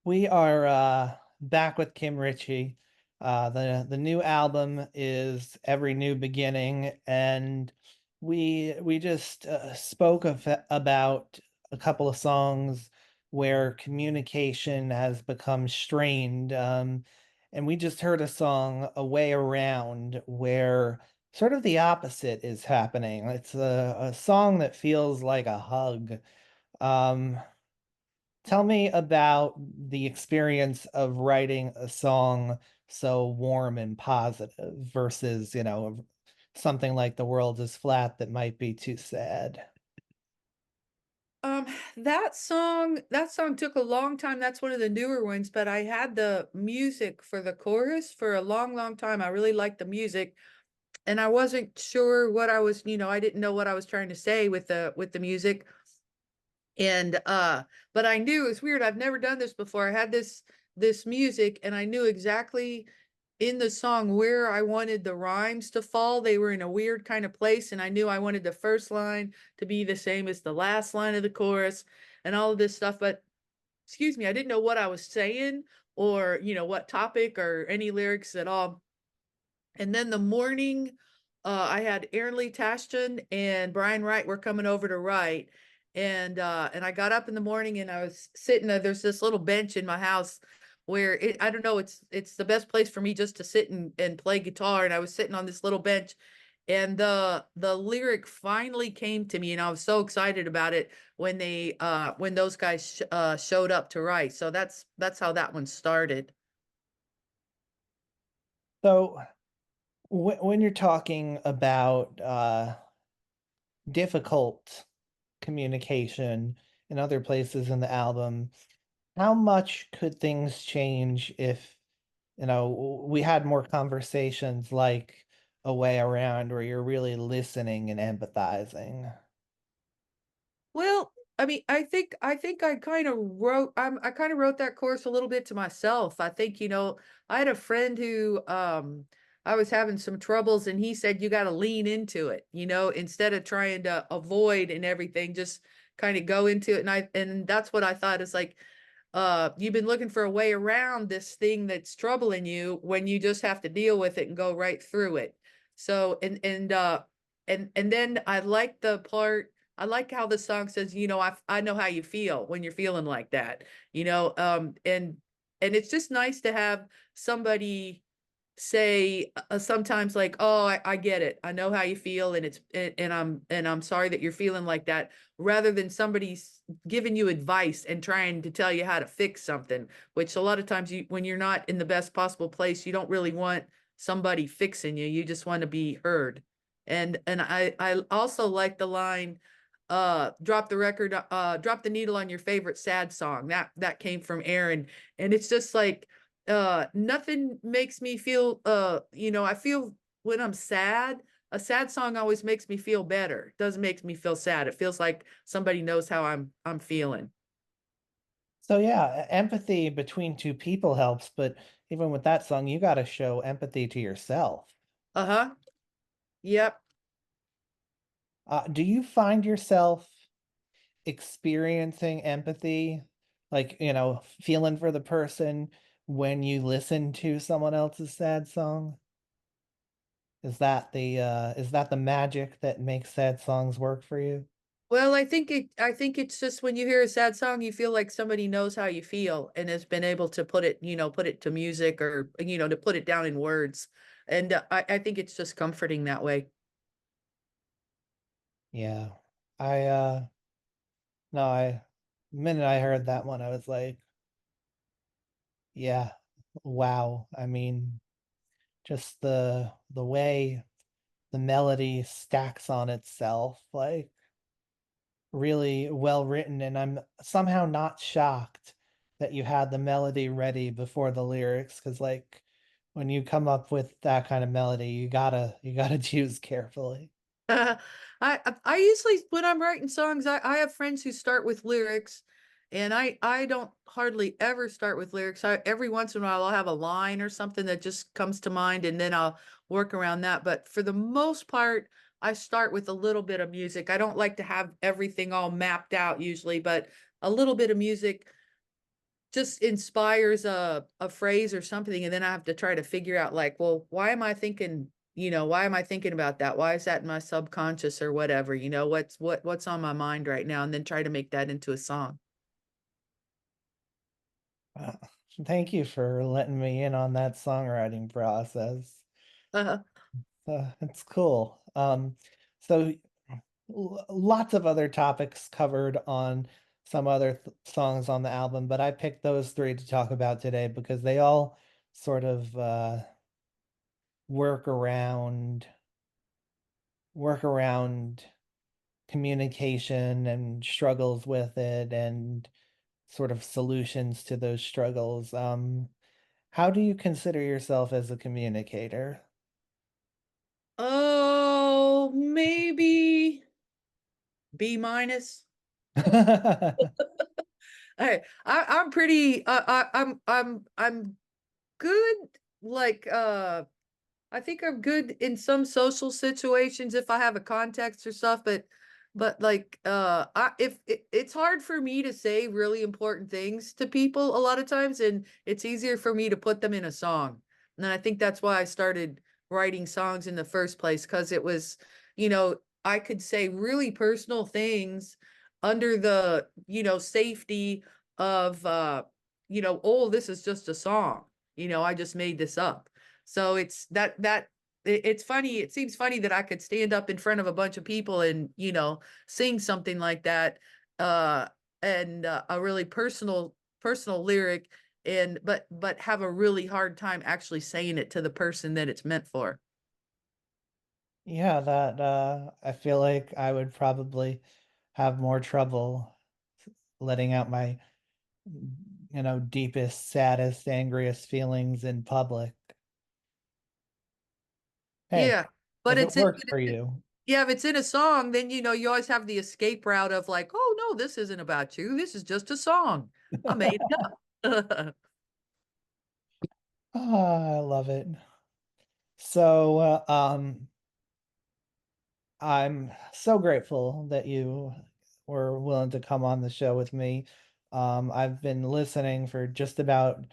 We are back with Kim Richey. The new album is Every New Beginning, and we just spoke about a couple of songs where communication has become strained. And we just heard a song, A Way Around, where sort of the opposite is happening. It's a song that feels like a hug. Um, Tell me about the experience of writing a song so warm and positive versus, something like The World is Flat that might be too sad. Um, that song took a long time. That's one of the newer ones, but I had the music for the chorus for a long, long time. I really liked the music, and I wasn't sure what I didn't know what I was trying to say with the music. And but I knew it's weird. I've never done this before. I had this music and I knew exactly in the song where I wanted the rhymes to fall. They were in a weird kind of place, and I knew I wanted the first line to be the same as the last line of the chorus and all of this stuff. But excuse me, I didn't know what I was saying or, what topic or any lyrics at all. And then the morning, I had Aaron Lee Taston and Brian Wright were coming over to write. And I got up in the morning and I was sitting there. There's this little bench in my house where I don't know, it's the best place for me just to sit and play guitar. And I was sitting on this little bench and the lyric finally came to me and I was so excited about it when those guys showed up to write. So that's how that one started. So when you're talking about difficult communication in other places in the album, how much could things change if, we had more conversations like A Way Around where you're really listening and empathizing? Well, I mean, I think I kind of wrote that course a little bit to myself. I think, I had a friend who I was having some troubles and he said you got to lean into it, instead of trying to avoid and everything, just kind of go into it. And that's what I thought is like you've been looking for a way around this thing that's troubling you when you just have to deal with it and go right through it. So and then I like the part I like how the song says, I know how you feel when you're feeling like that, and it's just nice to have somebody say sometimes like, oh, I get it, I know how you feel, and I'm sorry that you're feeling like that, rather than somebody's giving you advice and trying to tell you how to fix something, which a lot of times when you're not in the best possible place, you don't really want somebody fixing you, you just want to be heard. And I also like the line, drop the needle on your favorite sad song. That came from Aaron, and it's just like nothing makes me feel I feel when I'm sad, a sad song always makes me feel better. It doesn't make me feel sad. It feels like somebody knows how I'm feeling. So yeah, empathy between two people helps, but even with that song, you got to show empathy to yourself. Uh-huh. Yep. Do you find yourself experiencing empathy, like, feeling for the person when you listen to someone else's sad song? Is that the magic that makes sad songs work for you? Well, I think it's just when you hear a sad song, you feel like somebody knows how you feel and has been able to put it to music, or, to put it down in words. And I think it's just comforting that way. Yeah. I no, the minute I heard that one, I was like, yeah, wow. I mean, just the way the melody stacks on itself, like really well written, and I'm somehow not shocked that you had the melody ready before the lyrics, because like when you come up with that kind of melody, you gotta choose carefully. I usually when I'm writing songs, I have friends who start with lyrics, and I don't hardly ever start with lyrics. Every once in a while I'll have a line or something that just comes to mind, and then I'll work around that. But for the most part, I start with a little bit of music. I don't like to have everything all mapped out usually, but a little bit of music just inspires a phrase or something, and then I have to try to figure out like, well, why am I thinking, why am I thinking about that? Why is that in my subconscious or whatever? What's on my mind right now, and then try to make that into a song. Uh, Thank you for letting me in on that songwriting process. Uh-huh. It's cool. So lots of other topics covered on some other songs on the album, but I picked those three to talk about today because they all sort of work around work around communication and struggles with it and sort of solutions to those struggles. How do you consider yourself as a communicator? Oh, maybe B minus. I'm pretty. I'm good. Like I think I'm good in some social situations if I have a context or stuff, but like if it's hard for me to say really important things to people a lot of times, and it's easier for me to put them in a song. And I think that's why I started writing songs in the first place, because it was, I could say really personal things under the, safety of oh, this is just a song. I just made this up. So it's funny. It seems funny that I could stand up in front of a bunch of people and, sing something like that, uh, and a really personal lyric, and but have a really hard time actually saying it to the person that it's meant for. Yeah, that I feel like I would probably have more trouble letting out my, deepest, saddest, angriest feelings in public. Hey, Yeah, but if it it's it. works for you. Yeah, if it's in a song, then you always have the escape route of like, oh no, this isn't about you. This is just a song. I made it up. Ah, I love it. So, I'm so grateful that you were willing to come on the show with me. I've been listening for just about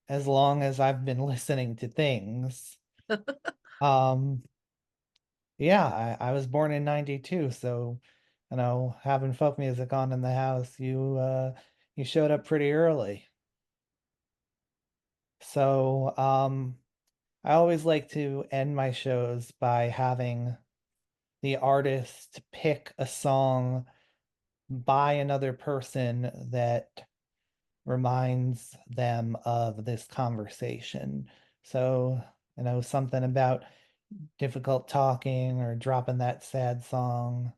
as long as I've been listening to things. Um, yeah, I was born in 92, so having folk music on in the house, you showed up pretty early. So, I always like to end my shows by having the artist pick a song by another person that reminds them of this conversation. So, something about difficult talking or dropping that sad song.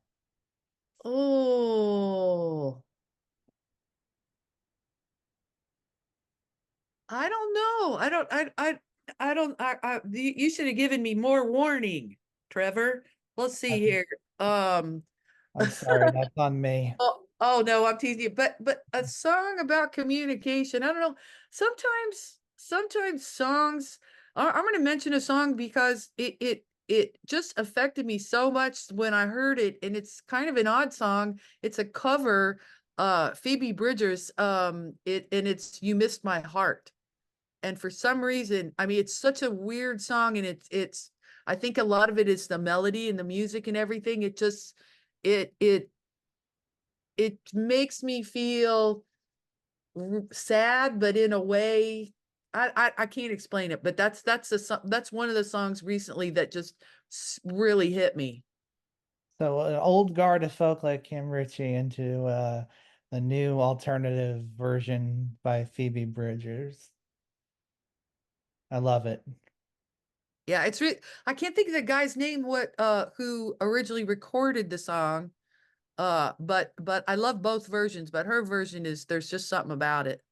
Oh, I don't know. You should have given me more warning, Trevor. Let's see I'm here. I'm sorry, that's on me. Oh no, I'm teasing you. But a song about communication. I don't know. Sometimes songs. I'm going to mention a song because it just affected me so much when I heard it, and it's kind of an odd song. It's a cover, Phoebe Bridgers. It's "You Missed My Heart." And for some reason, I mean, it's such a weird song, and it's. I think a lot of it is the melody and the music and everything. It it it makes me feel sad, but in a way, I can't explain it. But that's one of the songs recently that just really hit me. So an old guard of folk like Kim Ritchie into a new alternative version by Phoebe Bridgers. I love it. Yeah, I can't think of the guy's name what who originally recorded the song. But I love both versions, but her version is there's just something about it.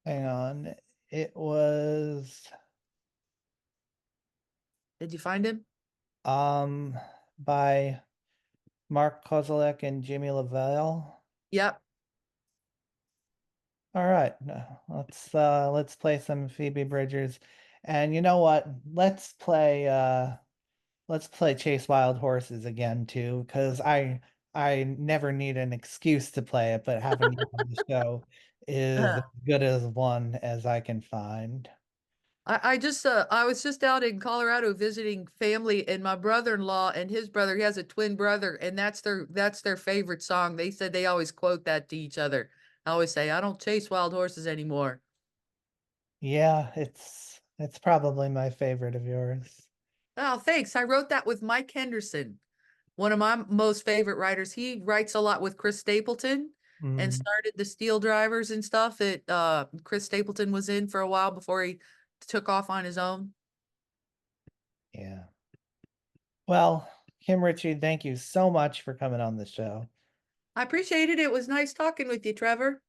Hang on. It was Did you find him? um by Mark Kozalek and Jimmy LaVelle. Yep. All right, let's play some Phoebe Bridgers. And you know what? Let's play Chase Wild Horses again too, because I never need an excuse to play it, but having you on the show is as good as one as I can find. I was just out in Colorado visiting family, and my brother-in-law and his brother, he has a twin brother, and that's their favorite song. They said they always quote that to each other. I always say, "I don't chase wild horses anymore." Yeah, it's probably my favorite of yours. Oh, thanks. I wrote that with Mike Henderson, one of my most favorite writers. He writes a lot with Chris Stapleton and Mm, started the Steel Drivers and stuff that Chris Stapleton was in for a while before he took off on his own. yeah. Well, Kim Ritchie, thank you so much for coming on the show. I appreciate it. It was nice talking with you, Trevor.